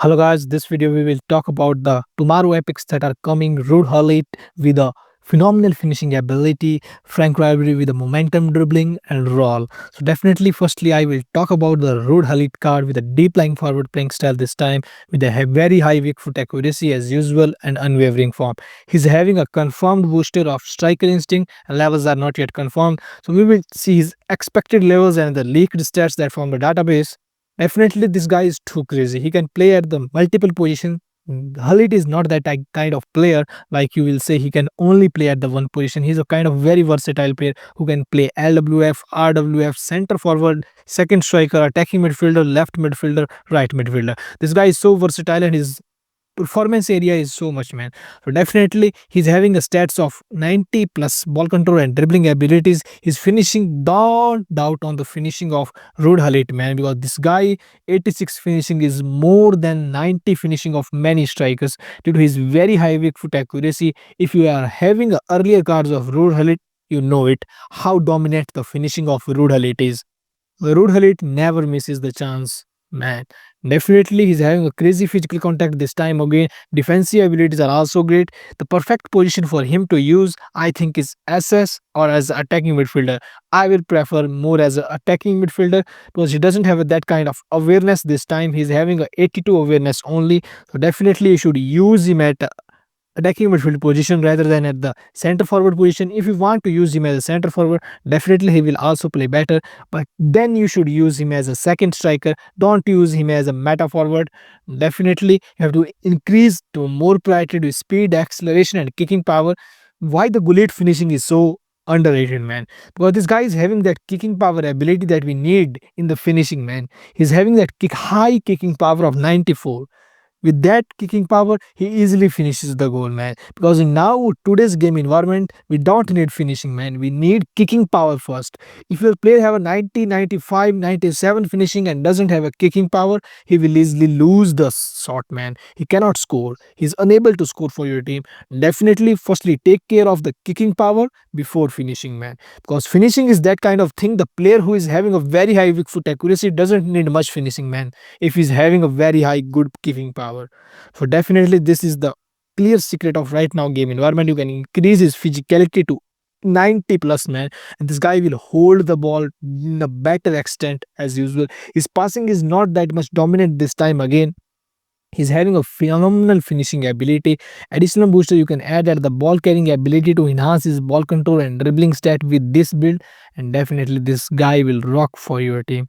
Hello guys, this video we will talk about the tomorrow epics that are coming. Ruud Gullit with a phenomenal finishing ability, Franck Ribery with a momentum dribbling, and Raul. So definitely, firstly, I will talk about the Ruud Gullit card with a deep lying forward playing style this time, with a very high weak foot accuracy as usual and unwavering form. He's having a confirmed booster of striker instinct, and levels are not yet confirmed. So we will see his expected levels and the leaked stats that from the database. Definitely, this guy is too crazy. He can play at the multiple position. Halit is not that kind of player like you will say he can only play at the one position. He's a kind of very versatile player who can play LWF, RWF, center forward, second striker, attacking midfielder, left midfielder, right midfielder. This guy is so versatile and his performance area is so much, man. So definitely he's having a stats of 90 plus ball control and dribbling abilities. His finishing, don't doubt on the finishing of Ruud Gullit, man, because this guy 86 finishing is more than 90 finishing of many strikers due to his very high weak foot accuracy. If you are having earlier cards of Ruud Gullit, you know it how dominant the finishing of Ruud Gullit is. Ruud Gullit never misses the chance, man. Definitely, he's having a crazy physical contact this time again. Defensive abilities are also great. The perfect position for him to use, I think, is SS or as an attacking midfielder. I will prefer more as an attacking midfielder because he doesn't have that kind of awareness this time. He's having a 82 awareness only. So definitely, you should use him at attacking midfield position rather than at the center forward position. If you want to use him as a center forward, definitely he will also play better. But then you should use him as a second striker. Don't use him as a meta forward. Definitely you have to increase to more priority to speed, acceleration, and kicking power. Why the Gullit finishing is so underrated, man? Because this guy is having that kicking power ability that we need in the finishing, man. He's having that high kicking power of 94. With that kicking power, he easily finishes the goal, man. Because in now today's game environment, we don't need finishing, man. We need kicking power first. If your player have a 90, 95, 97 finishing and doesn't have a kicking power, he will easily lose the shot, man. He cannot score. He's unable to score for your team. Definitely, firstly, take care of the kicking power before finishing, man. Because finishing is that kind of thing. The player who is having a very high weak foot accuracy doesn't need much finishing, man, if he's having a very high good kicking power. So definitely this is the clear secret of right now game environment. You can increase his physicality to 90 plus, man, and this guy will hold the ball in a better extent as usual. His passing is not that much dominant this time again. He's having a phenomenal finishing ability. Additional booster you can add at the ball carrying ability to enhance his ball control and dribbling stat with this build, and definitely this guy will rock for your team.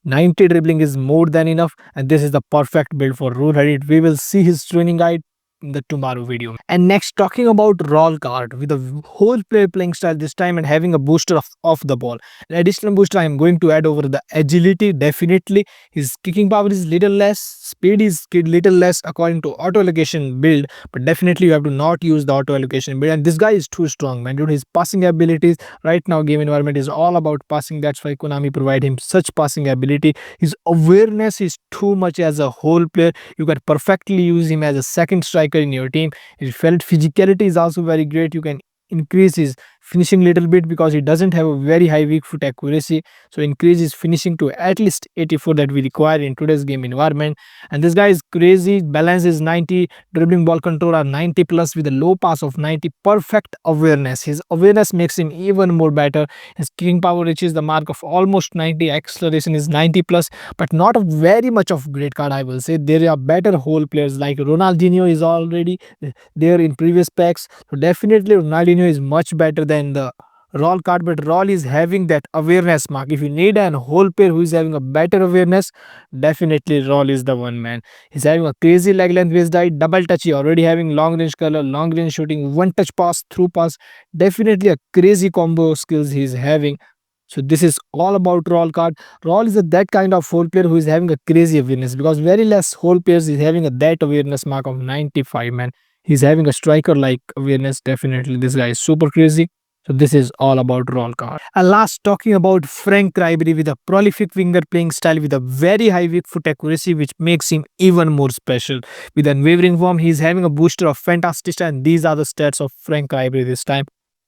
90 dribbling is more than enough, and this is the perfect build for Ruud Gullit. We will see his training guide in the tomorrow video. And next, talking about Raul card with a whole player playing style this time and having a booster of off the ball. An additional booster I am going to add over the agility. Definitely his kicking power is little less, speed is little less according to auto allocation build, but definitely you have to not use the auto allocation build. And this guy is too strong, man. Dude, his passing abilities right now game environment is all about passing. That's why Konami provide him such passing ability. His awareness is too much as a whole player. You can perfectly use him as a second striker in your team. His felt physicality is also very great. You can increase his finishing little bit because he doesn't have a very high weak foot accuracy, so increase his finishing to at least 84 that we require in today's game environment. And this guy is crazy. Balance is 90, dribbling ball control are 90 plus with a low pass of 90. Perfect awareness. His awareness makes him even more better. His kicking power reaches the mark of almost 90. Acceleration is 90 plus, but not a very much of great card, I will say. There are better whole players like Ronaldinho is already there in previous packs, so definitely Ronaldinho is much better than the Raul card, but Raul is having that awareness mark. If you need an whole pair who is having a better awareness, definitely Raul is the one, man. He's having a crazy leg length based diet, double touchy, already having long range color, long range shooting, one touch pass, through pass. Definitely a crazy combo skills he's having. So this is all about Raul card. Raul is that kind of whole player who is having a crazy awareness because very less whole players is having that awareness mark of 95, man. He's having a striker like awareness. Definitely this guy is super crazy. So this is all about Raul card. And last, talking about Franck Ribery with a prolific winger playing style with a very high weak foot accuracy, which makes him even more special. With unwavering form, he's having a booster of fantastic, and these are the stats of Franck Ribery this time.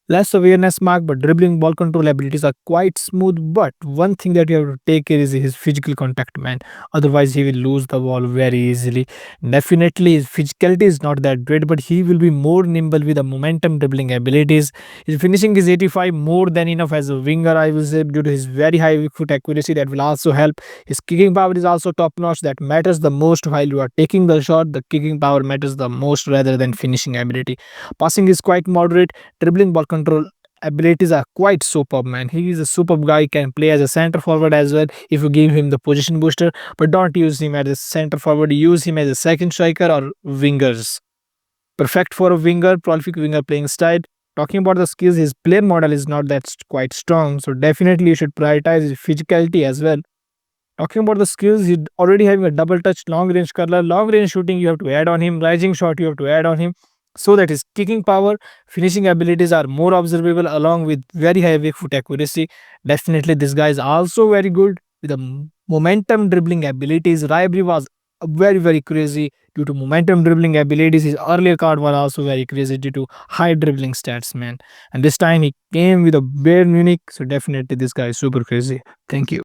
less awareness mark, but dribbling ball control abilities are quite smooth. But one thing that you have to take care is his physical contact, man. Otherwise, he will lose the ball very easily. Definitely, his physicality is not that great, but he will be more nimble with the momentum dribbling abilities. His finishing is 85, more than enough as a winger, I will say, due to his very high foot accuracy. That will also help. His kicking power is also top notch. That matters the most while you are taking the shot. The kicking power matters the most rather than finishing ability. Passing is quite moderate. Dribbling ball control abilities are quite superb, man. He is a superb guy. He can play as a center forward as well if you give him the position booster, but don't use him as a center forward. Use him as a second striker or wingers. Perfect for a winger, prolific winger playing style. Talking about the skills, his player model is not that quite strong, so definitely you should prioritize his physicality as well. Talking about the skills, he's already having a double touch, long range curler, long range shooting. You have to add on him, rising shot. You have to add on him, so that his kicking power, finishing abilities are more observable, along with very high weak foot accuracy. Definitely, this guy is also very good with the momentum dribbling abilities. Ribery was very crazy due to momentum dribbling abilities. His earlier card was also very crazy due to high dribbling stats, man. And this time he came with a bare Munich, so definitely this guy is super crazy. Thank you.